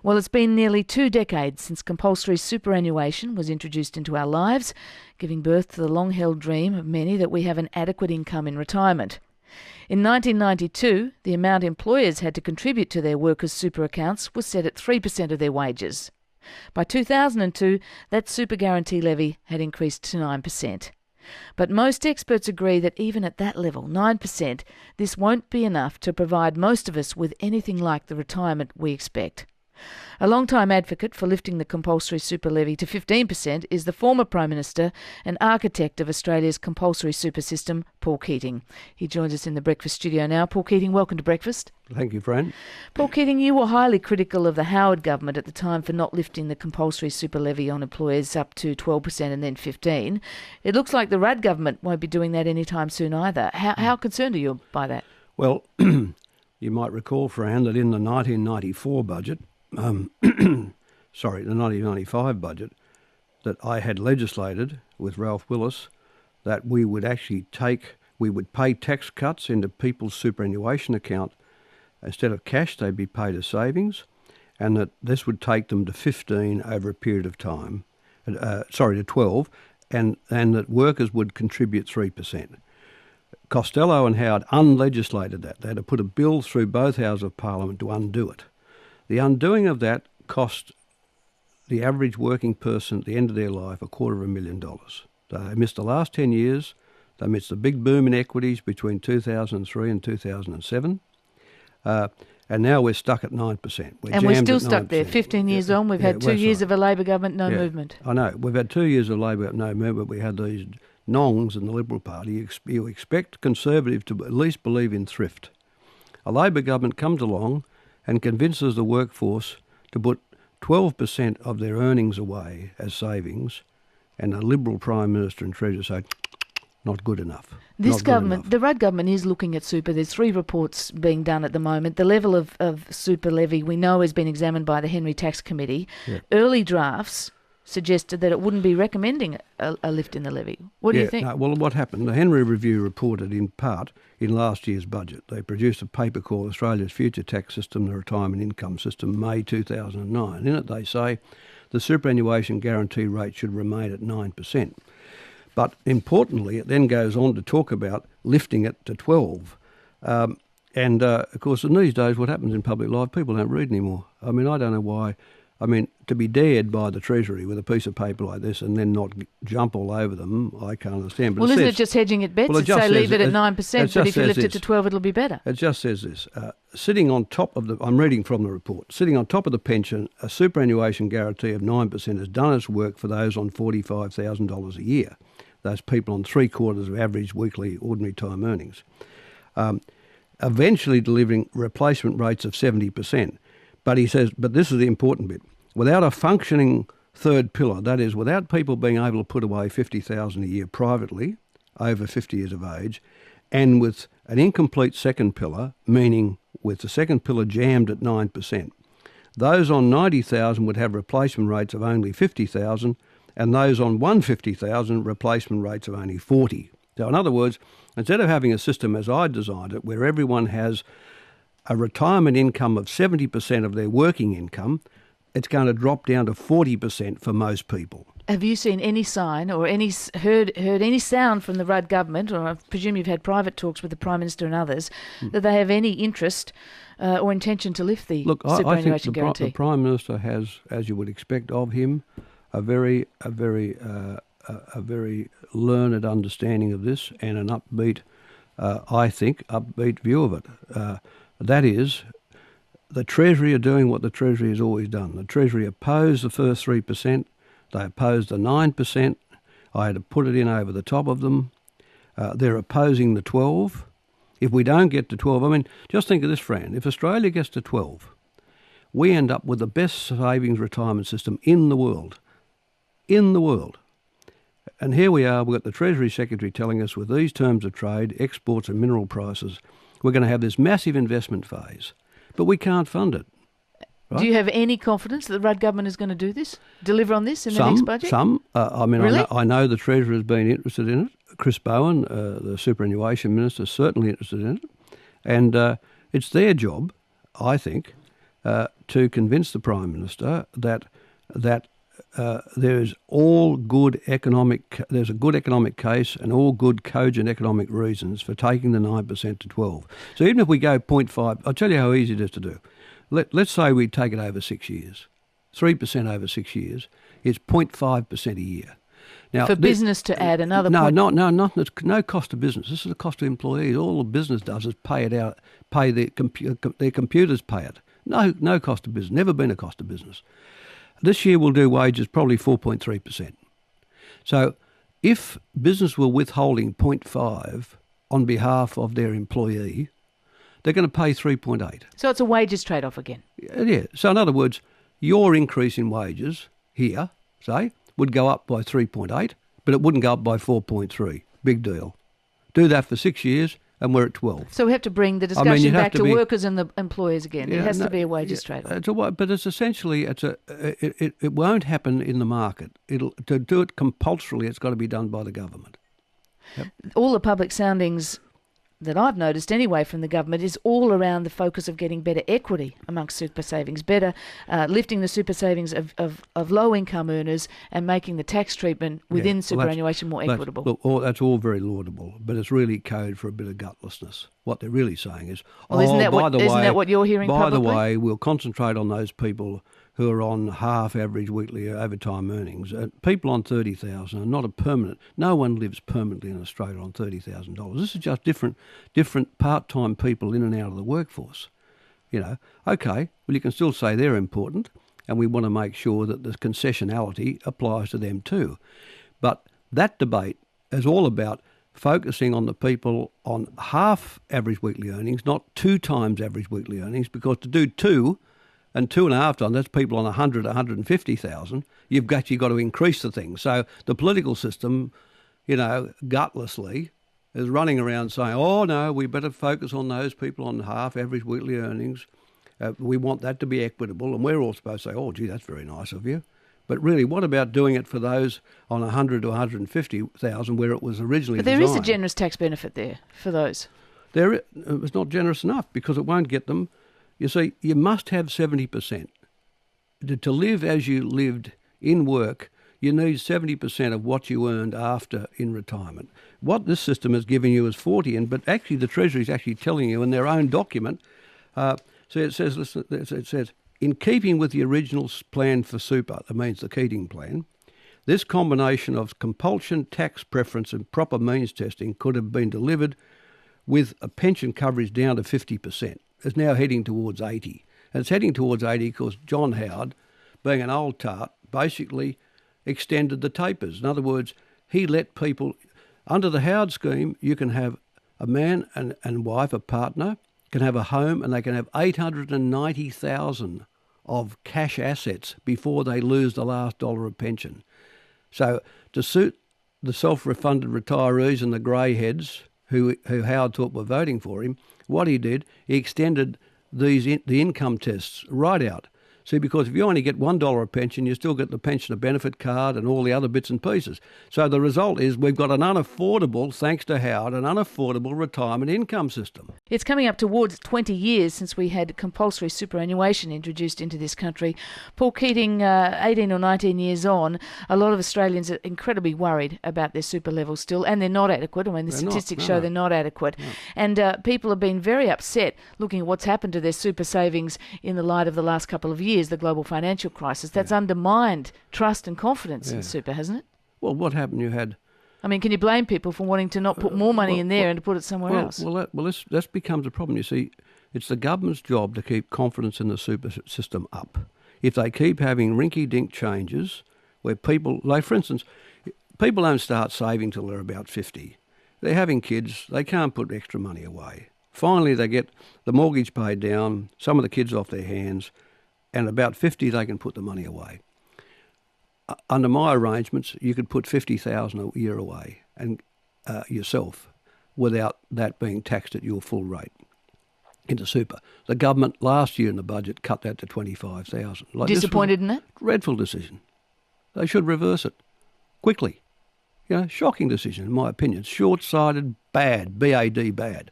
Well, it's been nearly 2 decades since compulsory superannuation was introduced into our lives, giving birth to the long-held dream of many that we have an adequate income in retirement. In 1992, the amount employers had to contribute to their workers' super accounts was set at 3% of their wages. By 2002, that super guarantee levy had increased to 9%. But most experts agree that even at that level, 9%, this won't be enough to provide most of us with anything like the retirement we expect. A long-time advocate for lifting the compulsory super levy to 15% is the former Prime Minister and architect of Australia's compulsory super system, Paul Keating. He joins us in the breakfast studio now. Paul Keating, welcome to breakfast. Thank you, Fran. Paul Keating, you were highly critical of the Howard government at the time for not lifting the compulsory super levy on employers up to 12% and then 15%. It looks like the Rudd government won't be doing that anytime soon either. How concerned are you by that? Well, you might recall, Fran, that in the 1994 budget, the 1995 budget, that I had legislated with Ralph Willis that we would pay tax cuts into people's superannuation account. Instead of cash, they'd be paid as savings, and that this would take them to 15 over a period of time, to 12, and that workers would contribute 3%. Costello and Howard unlegislated that. They had to put a bill through both houses of Parliament to undo it. The undoing of that cost the average working person at the end of their life $250,000. They missed the last 10 years. They missed the big boom in equities between 2003 and 2007. And now we're stuck at 9%. We're still stuck there. 15 years on, we've had 2 years of a Labor government, no movement. I know. We've had 2 years of Labor, no movement. We had these nongs in the Liberal Party. You expect Conservatives to at least believe in thrift. A Labor government comes along and convinces the workforce to put 12% of their earnings away as savings, and a Liberal Prime Minister and Treasurer say, not good enough. This government, the Rudd government, is looking at super. There's 3 reports being done at the moment. The level of super levy we know has been examined by the Henry Tax Committee. Yeah. Early drafts suggested that it wouldn't be recommending a lift in the levy. What do you think? No, well, what happened? The Henry Review reported in part in last year's budget. They produced a paper called Australia's Future Tax System, the Retirement Income System, May 2009. In it they say the superannuation guarantee rate should remain at 9%. But importantly, it then goes on to talk about lifting it to 12. Of course, in these days, what happens in public life, people don't read anymore. I mean, I don't know why. I mean, to be dared by the Treasury with a piece of paper like this and then not jump all over them, I can't understand. But well, isn't it just hedging at bets? Well, say leave it at 9%, but if you lift it to 12, it'll be better. It just says this. Sitting on top of I'm reading from the report, sitting on top of the pension, a superannuation guarantee of 9% has done its work for those on $45,000 a year, those people on 3/4 of average weekly ordinary time earnings, eventually delivering replacement rates of 70%. But he says, but this is the important bit, without a functioning third pillar, that is, without people being able to put away $50,000 a year privately, over 50 years of age, and with an incomplete second pillar, meaning with the second pillar jammed at 9%, those on 90,000 would have replacement rates of only 50,000, and those on 150,000 replacement rates of only 40. So in other words, instead of having a system as I designed it, where everyone has a retirement income of 70% of their working income, it's going to drop down to 40% for most people. Have you seen any sign or heard any sound from the Rudd government, or I presume you've had private talks with the Prime Minister and others, that they have any interest or intention to lift the superannuation guarantee? The Prime Minister has, as you would expect of him, a very learned understanding of this and an upbeat view of it. That is, the Treasury are doing what the Treasury has always done. The Treasury opposed the first 3%. They opposed the 9%. I had to put it in over the top of them. They're opposing the 12. If we don't get to 12, I mean, just think of this, Fran. If Australia gets to 12, we end up with the best savings retirement system in the world. In the world. And here we are, we've got the Treasury Secretary telling us with these terms of trade, exports and mineral prices, we're going to have this massive investment phase, but we can't fund it. Right? Do you have any confidence that the Rudd government is going to do this, deliver on this in the next budget? Really? I know the Treasurer has been interested in it. Chris Bowen, the superannuation minister, is certainly interested in it. And it's their job, I think, to convince the Prime Minister that there's a good economic case and all good cogent economic reasons for taking the 9% to 12. So even if we go 0.5, I'll tell you how easy it is to do. Let's say we take it over 6 years. 3% over 6 years is 0.5% a year. Now, for business to add another no cost to business. This is the cost to employees. All the business does is pay it out, their computers pay it. No cost to business, never been a cost to business. This year we'll do wages probably 4.3%. So if business were withholding 0.5 on behalf of their employee, they're going to pay 3.8. So it's a wages trade-off again. Yeah. So in other words, your increase in wages here, say, would go up by 3.8, but it wouldn't go up by 4.3. Big deal. Do that for 6 years and we're at 12. So we have to bring the discussion back to workers and the employers again. Yeah, it has to be a wages trade-off. But it's essentially, it won't happen in the market. To do it compulsorily, it's got to be done by the government. Yep. All the public soundings that I've noticed anyway from the government is all around the focus of getting better equity amongst super savings, better lifting the super savings of low-income earners and making the tax treatment within superannuation more equitable. Look, that's all very laudable, but it's really code for a bit of gutlessness. What they're really saying is, isn't that what you're hearing publicly? By the way, we'll concentrate on those people who are on half average weekly overtime earnings. People on $30,000 are not a permanent. No one lives permanently in Australia on $30,000. This is just different part-time people in and out of the workforce. Okay, well, you can still say they're important, and we want to make sure that the concessionality applies to them too. But that debate is all about focusing on the people on half average weekly earnings, not 2 times average weekly earnings, because to do 2 and 2.5 times, that's people on 100, 150,000, you've got to increase the thing. So the political system, gutlessly, is running around saying, oh no, we better focus on those people on half average weekly earnings. We want that to be equitable. And we're all supposed to say, oh gee, that's very nice of you. But really, what about doing it for those on 100 to 150,000 where it was originally designed? But there is a generous tax benefit there for those. It's not generous enough because it won't get them. You see, you must have 70%. To live as you lived in work, you need 70% of what you earned after in retirement. What this system is giving you is 40%, but actually the Treasury is actually telling you in their own document, so it says, in keeping with the original plan for super, that means the Keating plan, this combination of compulsion, tax preference and proper means testing could have been delivered with a pension coverage down to 50%. It's now heading towards 80%. And it's heading towards 80% because John Howard, being an old tart, basically extended the tapers. In other words, he let people, under the Howard scheme, you can have a man and wife, a partner, can have a home and they can have 890,000 of cash assets before they lose the last dollar of pension. So to suit the self-refunded retirees and the greyheads who Howard thought were voting for him, what he did, he extended the income tests right out. See, because if you only get $1 a pension, you still get the pensioner benefit card and all the other bits and pieces. So the result is we've got an unaffordable, thanks to Howard, an unaffordable retirement income system. It's coming up towards 20 years since we had compulsory superannuation introduced into this country. Paul Keating, 18 or 19 years on, a lot of Australians are incredibly worried about their super levels still, and they're not adequate. I mean, the statistics show they're not adequate. No. And people have been very upset looking at what's happened to their super savings in the light of the last couple of years. The global financial crisis, that's undermined trust and confidence in super, hasn't it? Well, what happened? You had... I mean, can you blame people for wanting to not put more money in there and to put it somewhere else? This becomes a problem. You see, it's the government's job to keep confidence in the super system up. If they keep having rinky-dink changes where people, like for instance, people don't start saving till they're about 50. They're having kids, they can't put extra money away. Finally, they get the mortgage paid down, some of the kids off their hands, and about 50 they can put the money away. Under my arrangements, you could put $50,000 a year away and yourself without that being taxed at your full rate into super. The government last year in the budget cut that to $25,000. Disappointed in that? Dreadful decision. They should reverse it quickly. Shocking decision in my opinion. Short-sighted, bad, B-A-D, bad.